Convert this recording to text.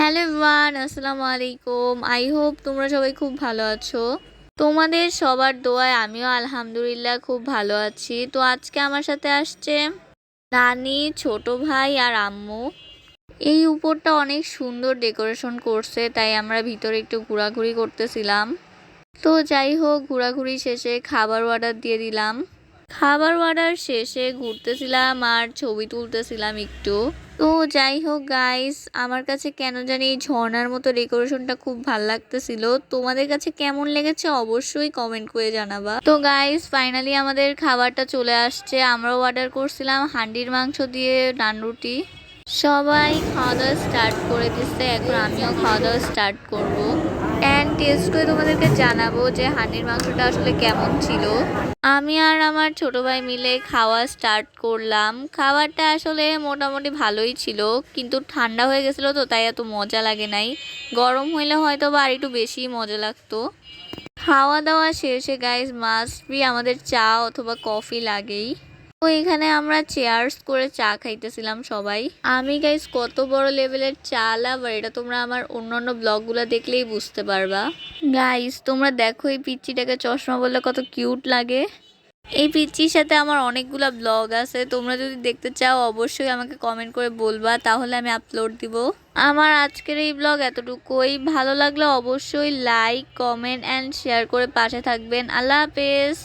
Hello everyone, আসসালামু আলাইকুম। I hope তোমরা সবাই খুব ভালো আছো। তোমাদের সবার দোয়ায় আমিও আলহামদুলিল্লাহ খুব ভালো আছি। তো আজকে আমার সাথে আসছে নানি, ছোট ভাই আর আম্মু। এই উপরটা অনেক সুন্দর ডেকোরেশন করছে, তাই আমরা ভিতরে একটু ঘোরাঘুরি করতেছিলাম। তো যাই হোক, ঘোরাঘুরি শেষে খাবার অর্ডার দিয়ে দিলাম। খাবার অর্ডার শেষে ঘুরতেছিলাম আর ছবি তুলতেছিলাম একটু। তো যাই হোক গাইস, আমার কাছে কেন জানি এই ঝর্ণার মতো ডেকোরেশনটা খুব ভাল লাগতেছিল। তোমাদের কাছে কেমন লেগেছে অবশ্যই কমেন্ট করে জানাবা। তো গাইস, ফাইনালি আমাদের খাবারটা চলে আসছে। আমরাও অর্ডার করছিলাম হান্ডির মাংস দিয়ে নান রুটি। সবাই খাওয়া দাওয়া স্টার্ট করে দিচ্ছে, এখন আমিও খাওয়া দাওয়া স্টার্ট করব অ্যান্ড টেস্ট করে তোমাদেরকে জানাবো যে হান্ডির মাংসটা আসলে কেমন ছিল। আমি আর আমার ছোট ভাই মিলে খাওয়া স্টার্ট করলাম। খাবারটা আসলে মোটামুটি ভালোই ছিল, কিন্তু ঠান্ডা হয়ে গেছিলো তো তাই এত মজা লাগে নাই। গরম হইলে হয়তো বা আর একটু বেশি মজা লাগতো। খাওয়া দাওয়া শেষে গাইস মাস্ট বি আমাদের চা অথবা কফি লাগেই। তো এখানে আমরা চেয়ার্স করে চা খাইতেছিলাম সবাই। আমি গাইস কত বড় লেভেলের চা লাভার এটা তোমরা আমার অন্যান্য ব্লগগুলো দেখলেই বুঝতে পারবা। গাইস তোমরা দেখো এই পিচ্চিটাকে চশমা বললে কত কিউট লাগে। এই পিচ্চির সাথে আমার অনেকগুলা ব্লগ আছে, তোমরা যদি দেখতে চাও অবশ্যই আমাকে কমেন্ট করে বলবা, তাহলে আমি আপলোড দিব। আমার আজকের এই ব্লগ এতটুকুই। ভালো লাগলে অবশ্যই লাইক, কমেন্ট অ্যান্ড শেয়ার করে পাশে থাকবেন। আল্লাহ হাফেজ।